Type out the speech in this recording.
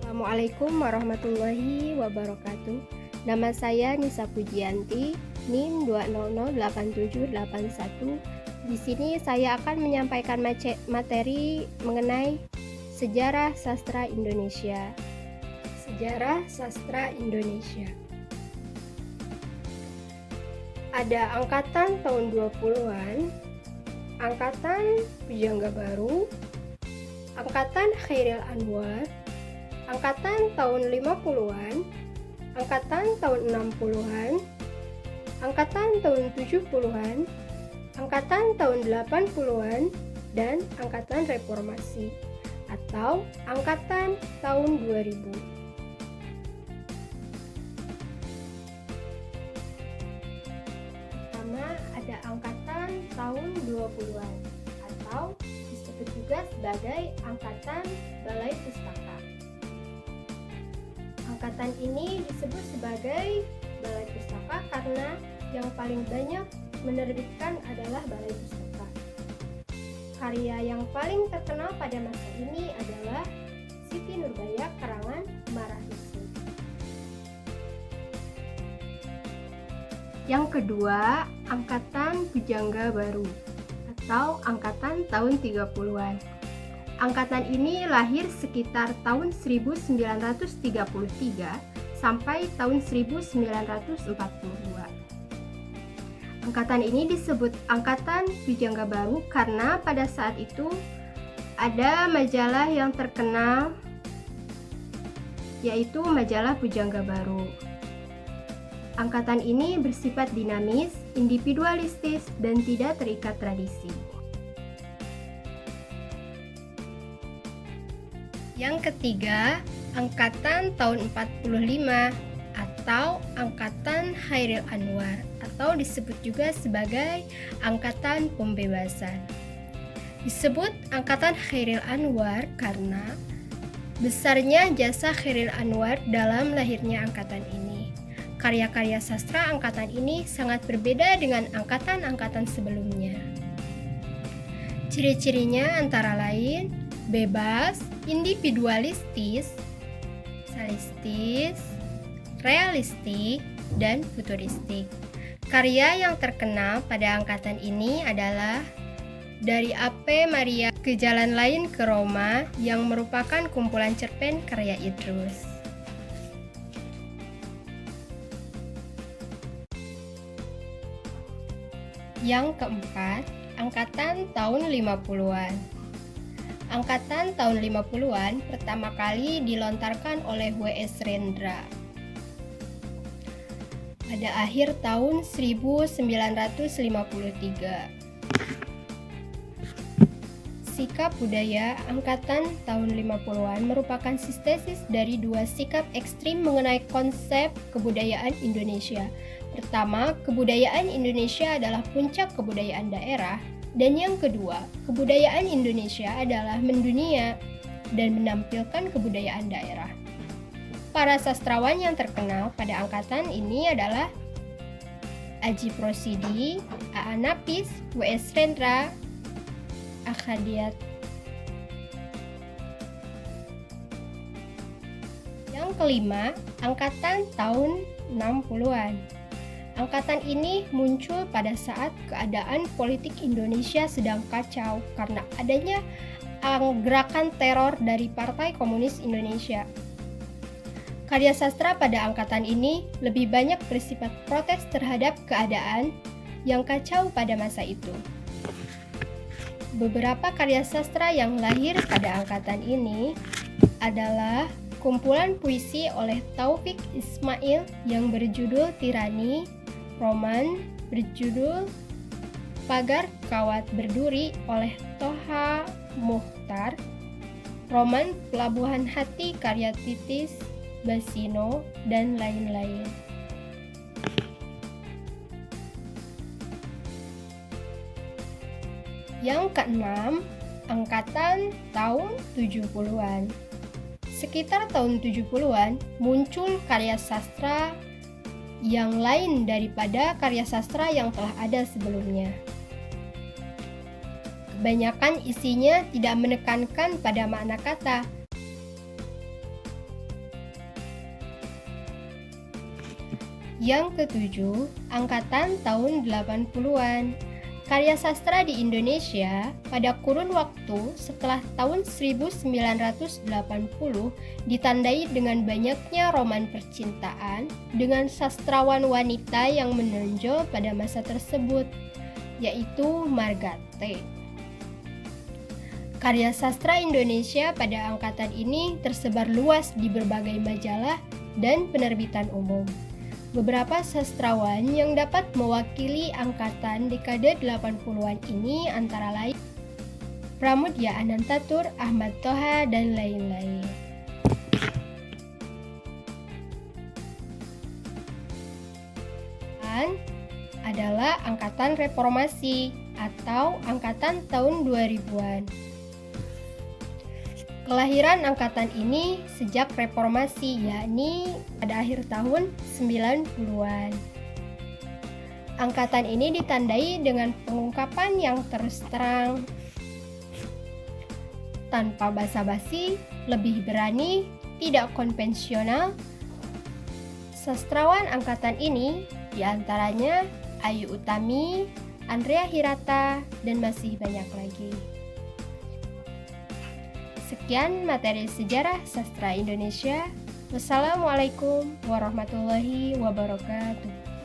Assalamualaikum warahmatullahi wabarakatuh. Nama saya Nisa Pujianti, NIM 2008781. Di sini saya akan menyampaikan materi mengenai sejarah sastra Indonesia. Sejarah sastra Indonesia. Ada angkatan tahun 20-an, angkatan Pujangga Baru, angkatan Chairil Anwar, angkatan tahun 50-an, angkatan tahun 60-an, angkatan tahun 70-an, angkatan tahun 80-an, dan angkatan reformasi atau angkatan tahun 2000. Pertama ada angkatan tahun 20-an atau disebut juga sebagai angkatan Balai Pustaka. Angkatan ini disebut sebagai Balai Pustaka karena yang paling banyak menerbitkan adalah Balai Pustaka. Karya yang paling terkenal pada masa ini adalah Siti Nurbaya karangan Marahisi. Yang kedua, angkatan Pujangga Baru atau angkatan tahun 30-an. Angkatan ini lahir sekitar tahun 1933 sampai tahun 1942. Angkatan ini disebut Angkatan Pujangga Baru karena pada saat itu ada majalah yang terkenal yaitu majalah Pujangga Baru. Angkatan ini bersifat dinamis, individualistis, dan tidak terikat tradisi. Yang ketiga, angkatan tahun 45 atau angkatan Chairil Anwar atau disebut juga sebagai angkatan pembebasan. Disebut angkatan Chairil Anwar karena besarnya jasa Chairil Anwar dalam lahirnya angkatan ini. Karya-karya sastra angkatan ini sangat berbeda dengan angkatan-angkatan sebelumnya. Ciri-cirinya antara lain bebas, individualistis, salistis, realistik, dan futuristik. Karya yang terkenal pada angkatan ini adalah Dari Ave Maria ke Jalan Lain ke Roma yang merupakan kumpulan cerpen karya Idrus. Yang keempat, angkatan tahun 50-an. Angkatan tahun 50-an pertama kali dilontarkan oleh W.S. Rendra pada akhir tahun 1953. Sikap budaya angkatan tahun 50-an merupakan sintesis dari dua sikap ekstrim mengenai konsep kebudayaan Indonesia. Pertama, kebudayaan Indonesia adalah puncak kebudayaan daerah, dan yang kedua, kebudayaan Indonesia adalah mendunia dan menampilkan kebudayaan daerah. Para sastrawan yang terkenal pada angkatan ini adalah Aji Prosidi, A.A. Napis, W.S. Rendra, Akhadiat. Yang kelima, angkatan tahun 60-an. Angkatan ini muncul pada saat keadaan politik Indonesia sedang kacau karena adanya gerakan teror dari Partai Komunis Indonesia. Karya sastra pada angkatan ini lebih banyak bersifat protes terhadap keadaan yang kacau pada masa itu. Beberapa karya sastra yang lahir pada angkatan ini adalah kumpulan puisi oleh Taufik Ismail yang berjudul Tirani, roman berjudul Pagar Kawat Berduri oleh Toha Muchtar, roman Pelabuhan Hati karya Titis Basino, dan lain-lain. Yang keenam, angkatan tahun 70-an. Sekitar tahun 70-an muncul karya sastra yang lain daripada karya sastra yang telah ada sebelumnya. Kebanyakan isinya tidak menekankan pada makna kata, Yang ketujuh, angkatan tahun 80-an. Karya sastra di Indonesia pada kurun waktu setelah tahun 1980 ditandai dengan banyaknya roman percintaan dengan sastrawan wanita yang menonjol pada masa tersebut, yaitu Marga T. Karya sastra Indonesia pada angkatan ini tersebar luas di berbagai majalah dan penerbitan umum. Beberapa sastrawan yang dapat mewakili angkatan dekade 80-an ini antara lain Pramoedya Anantatur, Ahmad Toha, dan lain-lain. Adalah angkatan reformasi atau angkatan tahun 2000-an. Kelahiran angkatan ini sejak reformasi, yakni pada akhir tahun 90-an. Angkatan ini ditandai dengan pengungkapan yang terus terang, tanpa basa-basi, lebih berani, tidak konvensional. Sastrawan angkatan ini diantaranya Ayu Utami, Andrea Hirata, dan masih banyak lagi. Sekian materi sejarah sastra Indonesia. Wassalamualaikum warahmatullahi wabarakatuh.